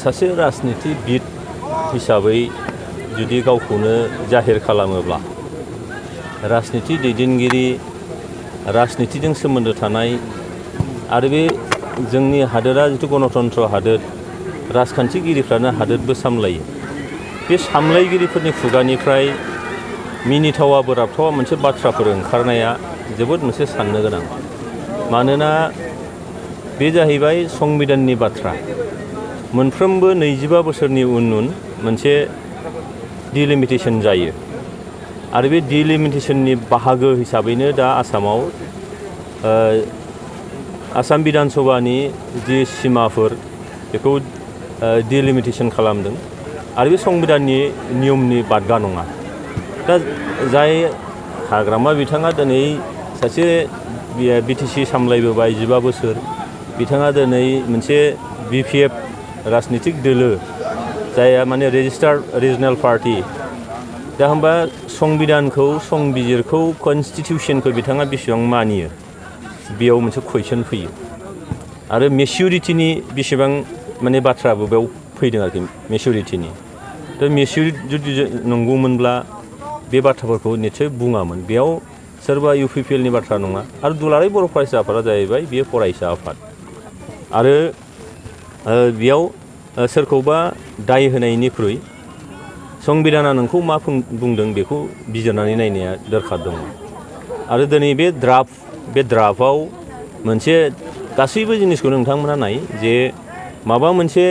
सासे राजनितिबिद हिसाबै जुदि गावखौनो जाहिर खालामोब्ला राजनिति दैदेनगिरि राजनितिजों सोमोन्दो थानाय आरो बे जोंनि हादोरा जिथु गणतन्त्र हादोर राजखान्थिगिरिफ्रानो हादोरबो सामलायो बे सामलायगिरिफोरनि खुगानिफ्राय मिनिथावा बोराबथावा मोनसे बाथ्राफोर ओंखारनाया जोबोद मोनसे साननो गोनां मानोना बे जाहैबाय संबिधाननि बाथ्रा मोनफ्रोमबो 25 बोसोरनि उन मोनसे डिलिमिटेशन जायो आरो बे डिलिमिटेशननि बाहागो हिसाबैनो दा आसामाव आसाम बिधान सभानि जि सिमाफोर बेखौ डिलिमिटेशन खालामदों आरो बे संबिधाननि नियमनि बादगा नङा दा जाय हाग्रामा बिथाङा दिनै सासे बिटिसि सामलायबोबाय 15 बोसोर बिथाङा दिनै मोनसे बिपिएफ राजनितिक दोलो जायहा माने रेजिस्टार्ड रिजनेल पार्टी दा होमबा संबिधानखौ संबिजिरखौ कनस्टिटिउसनखौ बिथाङा बेसेबां मानियो बेयाव मोनसे कुइसन फैयो आरो मेच्युरिटिनि बेसेबां माने बाथ्राबो बेयाव फैदों आरोखि मेच्युरिटिनि दा मेच्युरिटि जुदि नंगौमोनब्ला बे बाथ्राफोरखौ निस्सय बुङामोन बेयाव सोरबा इउपिपिएलनि बाथ्रा नङा आरो दुलाराय बर' फरायसा आफादा जाहैबाय बेयो फरायसा आफाद आरो बेयाव सोरखौबा दाय होनायनिख्रुइ संबिधाना नोंखौ मा बुंदों बेखौ बिजिरनानै नायनाया दरखार दङ आरो दिनै बे ड्राफ्टआव मोनसे गासैबो जिनिसखौ नोंथांमोना नाय जे माबा मोनसे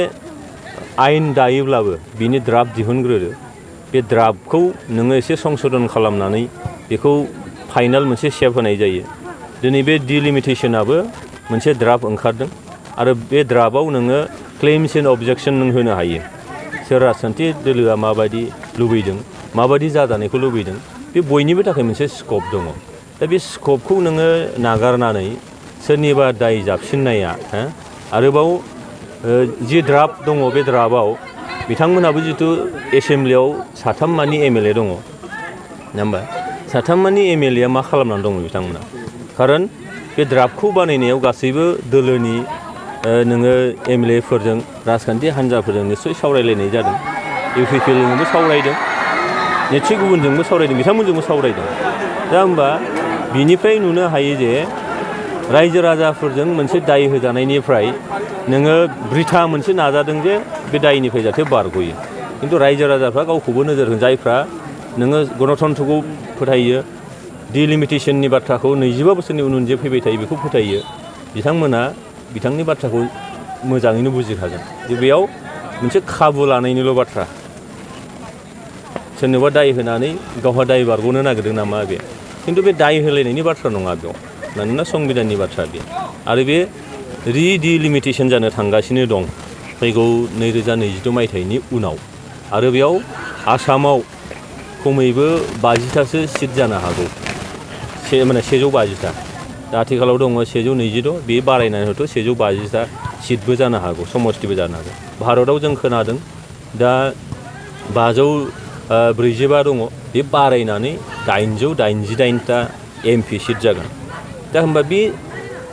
आयेन दायोब्लाबो बिनि ड्राफ्ट दिहुनग्रोदो बे ड्राफ्टखौ नोङो एसे संशोधन खालामनानै बेखौ फाइनाल मोनसे शेप होनाय जायो दिनै बे डिलिमिटेशनाबो मोनसे ड्राफ्ट ओंखारदों आरो बे ड्राफ्टआव नोङो क्लेम्स एन्ड अबजेक्शन नों होनो हायो सोर राजखान्थि दोलोआ माबायदि लुबैदों माबायदि जाजानायखौ लुबैदों बे बयनिबो थाखाय मोनसे स्कप दङ दा बे स्कपखौ नोङो नागारनानै सोरनिबा दाय जाबसिननाया आरोबाव जि ड्राफ्ट दङ बे ड्राफ्टआव बिथांमोनहाबो जिथु एसेम्ब्लियाव 3 मानि एमएलए दङ नङा होमबा 3 मानि एमएलएआ मा खालामनानै दङ बिथांमोना खारन बे ड्राफ्टखौ बानायनायाव गासैबो दोलोनि नोङो एमएलएफोरजों राजखान्थि हान्जाफोरजों निस्सय सावरायलायनाय जादों इउपिपिएलजोंबो सावरायदों निस्सय गुबुनजोंबो सावरायदों बिथांमोनजोंबो सावरायदों दा होमबा बिनिफ्राय नुनो हायो जे रायजो राजाफोरजों मोनसे दाय होजानायनिफ्राय नोङो बृथा मोनसे नाजादों जे बे दायनिफ्राय जाहाथे बारग'यो खिन्थु रायजो राजाफ्रा गावखौबो नोजोर होन जायफ्रा नोङो गणतन्त्रखौ फोथायो डिलिमिटेशननि बाथ्राखौ 25 बोसोरनि उन जे फैबाय थायो बेखौ फोथायो बिथांमोना बिथांनि बाथ्राखौ मोजाङैनो बुजिखागोन जे बेयाव मोनसे खाबु लानायनिल' बाथ्रा सोरनोबा दाय होनानै गावहा दाय बारग'नो नागिरदों नामा बे खिन्थु बे दाय होलायनायनि बाथ्रा नङा बेयाव मानोना संबिधाननि बाथ्रा बे आरो बे रिडिलिमिटेशन जानो थांगासिनो दं फैगौ 2022 मायथाइनि उनाव आरो बेयाव आसामाव खमैबो 50थासो सिट जानो हागौ माने 150टा दा आथिखालाव दङ 126 बे बारायनानै हयथ' 150टा सिटबो जानो हागौ समस्तिबो जानो हागौ भारतआव जों खोनादों दा 545 दङ बे बारायनानै 888टा एमपि सिट जागोन दा होमबा बे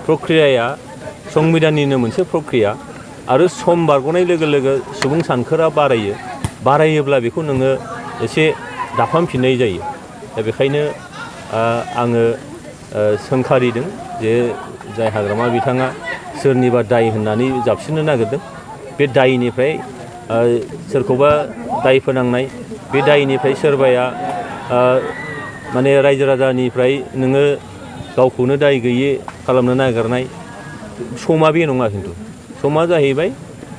प्रक्रियाया संबिधाननिनो मोनसे प्रक्रिया आरो सम बारग'नाय लोगो लोगो सुबुं सानखोआ बारायोब्ला बेखौ नोङो एसे दाफामफिननाय जायो दा बेखायनो आङो सोंखारिदों जे जाय हाग्रामा बिथाङा सोरनिबा दाय होननानै जाबसिननो नागिरदों बे दायनिफ्राय सोरखौबा दाय फोनांनाय बे दायनिफ्राय सोरबाया माने रायजो राजानिफ्राय नोङो गावखौनो दाय गैयै खालामनो नागिरनाय समा बे नङा खिन्थु समा जाहैबाय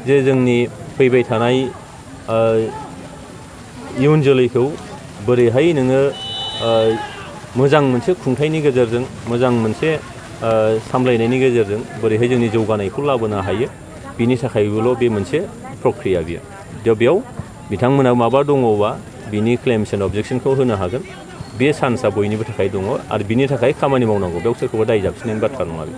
जे जोंनि फैबाय थानाय इयुन जोलैखौ बोरैहाय नोङो मोजां मोनसे खुंथायनि गेजेरजों मोजां मोनसे सामलायनायनि गेजेरजों बोरैहाय जोंनि जौगानायखौ लाबोनो हायो बिनि थाखायबोल' बे मोनसे प्रक्रिया बियो दा बेयाव बिथांमोना माबा दङबा बिनि क्लेम्स एन्ड अबजेक्शनखौ होनो हागोन बे चान्सआ बयनिबो थाखाय दङ आरो बिनि थाखाय खामानि मावनांगौ बेयाव सोरखौबा दाय जाबसिननायनि बाथ्रा नङा बे